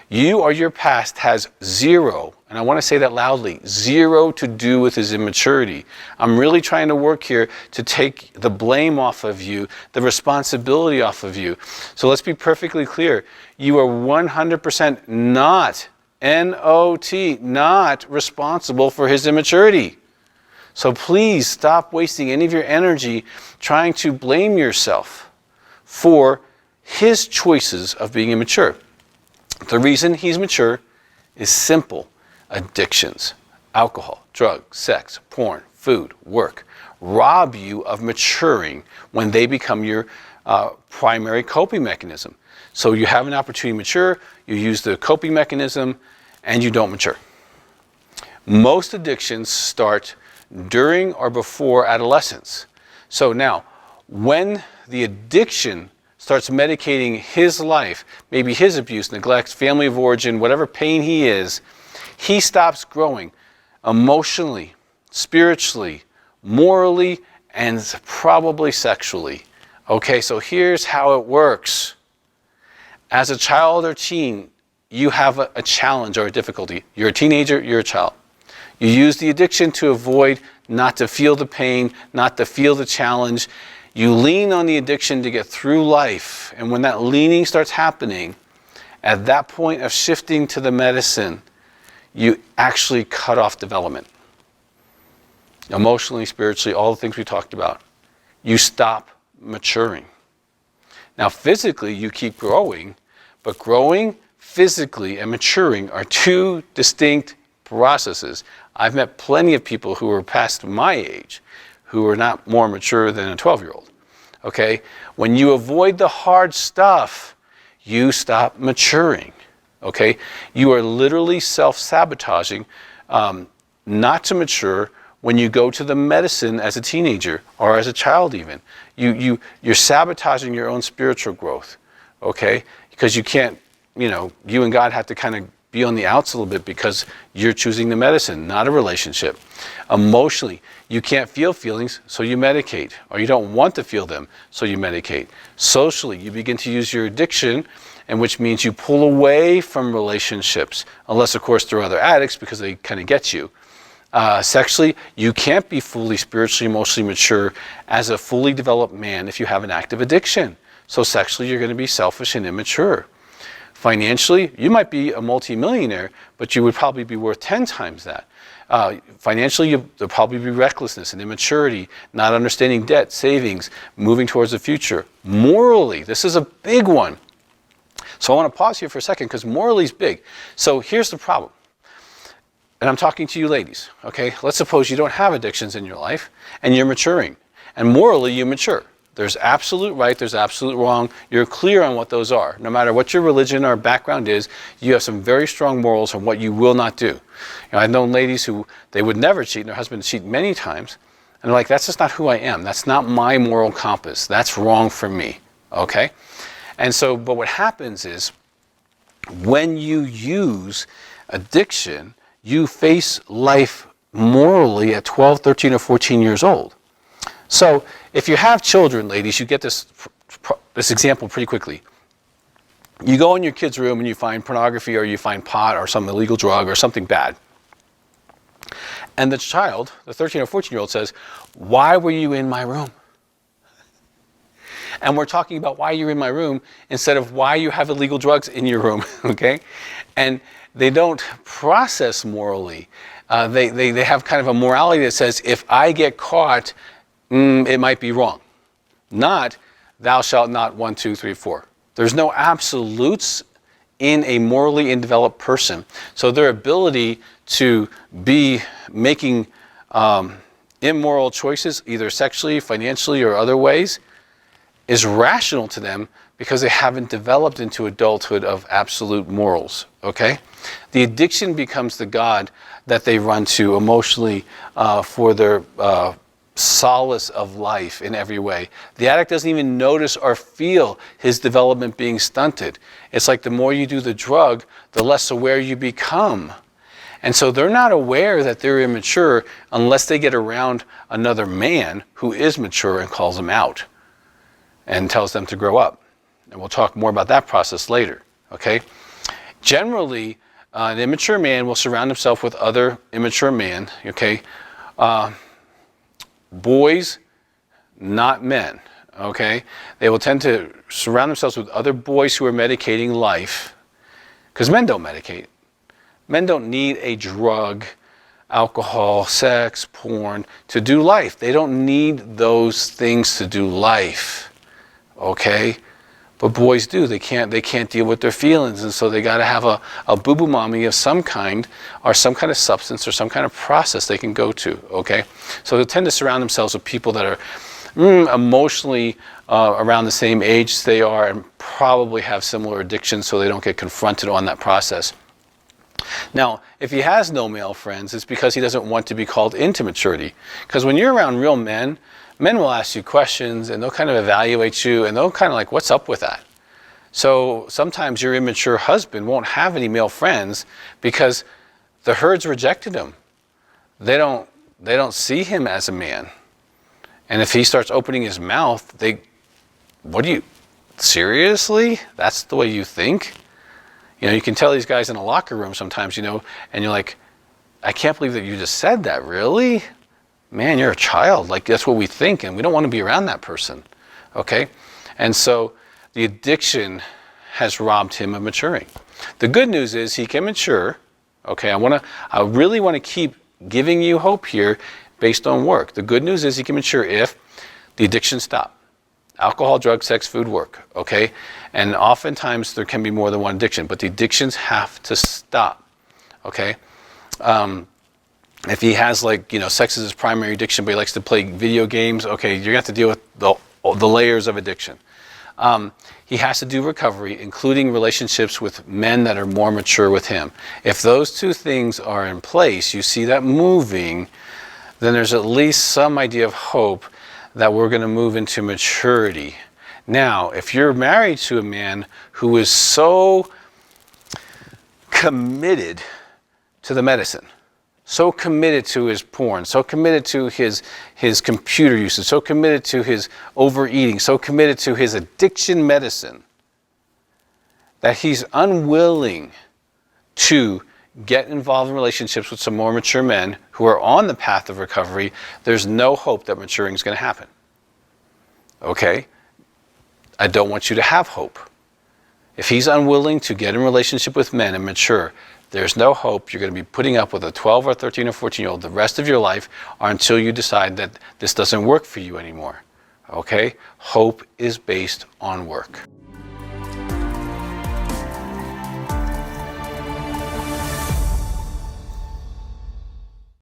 You or your past has zero, and I want to say that loudly, zero to do with his immaturity. I'm really trying to work here to take the blame off of you, the responsibility off of you. So let's be perfectly clear. You are 100% not, N-O-T, not responsible for his immaturity. So please stop wasting any of your energy trying to blame yourself for his choices of being immature. The reason he's mature is simple. Addictions, alcohol, drugs, sex, porn, food, work, rob you of maturing when they become your primary coping mechanism. So you have an opportunity to mature, you use the coping mechanism, and you don't mature. Most addictions start during or before adolescence. So now, when the addiction starts medicating his life, maybe his abuse, neglect, family of origin, whatever pain he stops growing emotionally, spiritually, morally, and probably sexually. Okay, so here's how it works. As a child or teen, you have a challenge or a difficulty. You're a teenager, you're a child. You use the addiction to avoid, not to feel the pain, not to feel the challenge. You lean on the addiction to get through life. And when that leaning starts happening, at that point of shifting to the medicine, you actually cut off development. Emotionally, spiritually, all the things we talked about. You stop maturing. Now, physically, you keep growing, but growing physically and maturing are two distinct processes. I've met plenty of people who are past my age who are not more mature than a 12-year-old. Okay? When you avoid the hard stuff, you stop maturing. Okay? You are literally self-sabotaging not to mature when you go to the medicine as a teenager or as a child even. You're sabotaging your own spiritual growth. Okay? Because you can't, you and God have to kind of be on the outs a little bit because you're choosing the medicine, not a relationship. Emotionally, you can't feel feelings, so you medicate. Or you don't want to feel them, so you medicate. Socially, you begin to use your addiction, and which means you pull away from relationships, unless, of course, there are other addicts because they kind of get you. Sexually, you can't be fully spiritually, emotionally mature as a fully developed man if you have an active addiction. So sexually, you're going to be selfish and immature. Financially, you might be a multimillionaire, but you would probably be worth 10 times that. Financially, there'll probably be recklessness and immaturity, not understanding debt, savings, moving towards the future. Morally, this is a big one. So I want to pause here for a second because morally is big. So here's the problem. And I'm talking to you ladies, okay? Let's suppose you don't have addictions in your life and you're maturing. And morally, you mature. There's absolute right, there's absolute wrong. You're clear on what those are. No matter what your religion or background is, you have some very strong morals on what you will not do. I've known ladies who, they would never cheat, and their husband would cheat many times. And they're like, that's just not who I am. That's not my moral compass. That's wrong for me, okay? And so, but what happens is, when you use addiction, you face life morally at 12, 13, or 14 years old. So if you have children, ladies, you get this example pretty quickly. You go in your kid's room and you find pornography or you find pot or some illegal drug or something bad. And the child, the 13 or 14-year-old says, why were you in my room? And we're talking about why you're in my room instead of why you have illegal drugs in your room, okay? And they don't process morally. They have kind of a morality that says, if I get caught, it might be wrong. Not, thou shalt not 1, 2, 3, 4. There's no absolutes in a morally undeveloped person. So their ability to be making immoral choices, either sexually, financially, or other ways, is rational to them because they haven't developed into adulthood of absolute morals, okay? The addiction becomes the God that they run to emotionally for their solace of life in every way. The addict doesn't even notice or feel his development being stunted. It's like the more you do the drug, the less aware you become. And so they're not aware that they're immature unless they get around another man who is mature and calls them out and tells them to grow up. And we'll talk more about that process later, okay? Generally, an immature man will surround himself with other immature men, okay? Boys, not men, okay? They will tend to surround themselves with other boys who are medicating life, because men don't medicate. Men don't need a drug, alcohol, sex, porn to do life. They don't need those things to do life, okay? But boys do. They can't deal with their feelings, and so they got to have a boo-boo mommy of some kind, or some kind of substance, or some kind of process they can go to, okay? So they tend to surround themselves with people that are emotionally around the same age as they are, and probably have similar addictions, so they don't get confronted on that process. Now, if he has no male friends, it's because he doesn't want to be called into maturity. Because when you're around real men, men will ask you questions, and they'll kind of evaluate you, and they'll kind of like, what's up with that? So sometimes your immature husband won't have any male friends because the herd's rejected him. They don't see him as a man. And if he starts opening his mouth, seriously? That's the way you think? You know, you can tell these guys in a locker room sometimes, you know, and you're like, I can't believe that you just said that, really? Man, you're a child. Like, that's what we think, and we don't want to be around that person, okay? And so the addiction has robbed him of maturing. The good news is he can mature, okay? I really want to keep giving you hope here based on work. The good news is he can mature if the addiction stops. Alcohol, drugs, sex, food, work, okay? And oftentimes there can be more than one addiction, but the addictions have to stop, okay? If he has, like, you know, sex is his primary addiction, but he likes to play video games, okay, you're going to have to deal with the layers of addiction. He has to do recovery, including relationships with men that are more mature with him. If those two things are in place, you see that moving, then there's at least some idea of hope that we're going to move into maturity. Now, if you're married to a man who is so committed to the medicine, so committed to his porn, so committed to his computer usage, so committed to his overeating, so committed to his addiction medicine, that he's unwilling to get involved in relationships with some more mature men who are on the path of recovery, there's no hope that maturing is going to happen. Okay? I don't want you to have hope. If he's unwilling to get in relationship with men and mature, there's no hope. You're going to be putting up with a 12 or 13 or 14-year-old the rest of your life, or until you decide that this doesn't work for you anymore. Okay? Hope is based on work.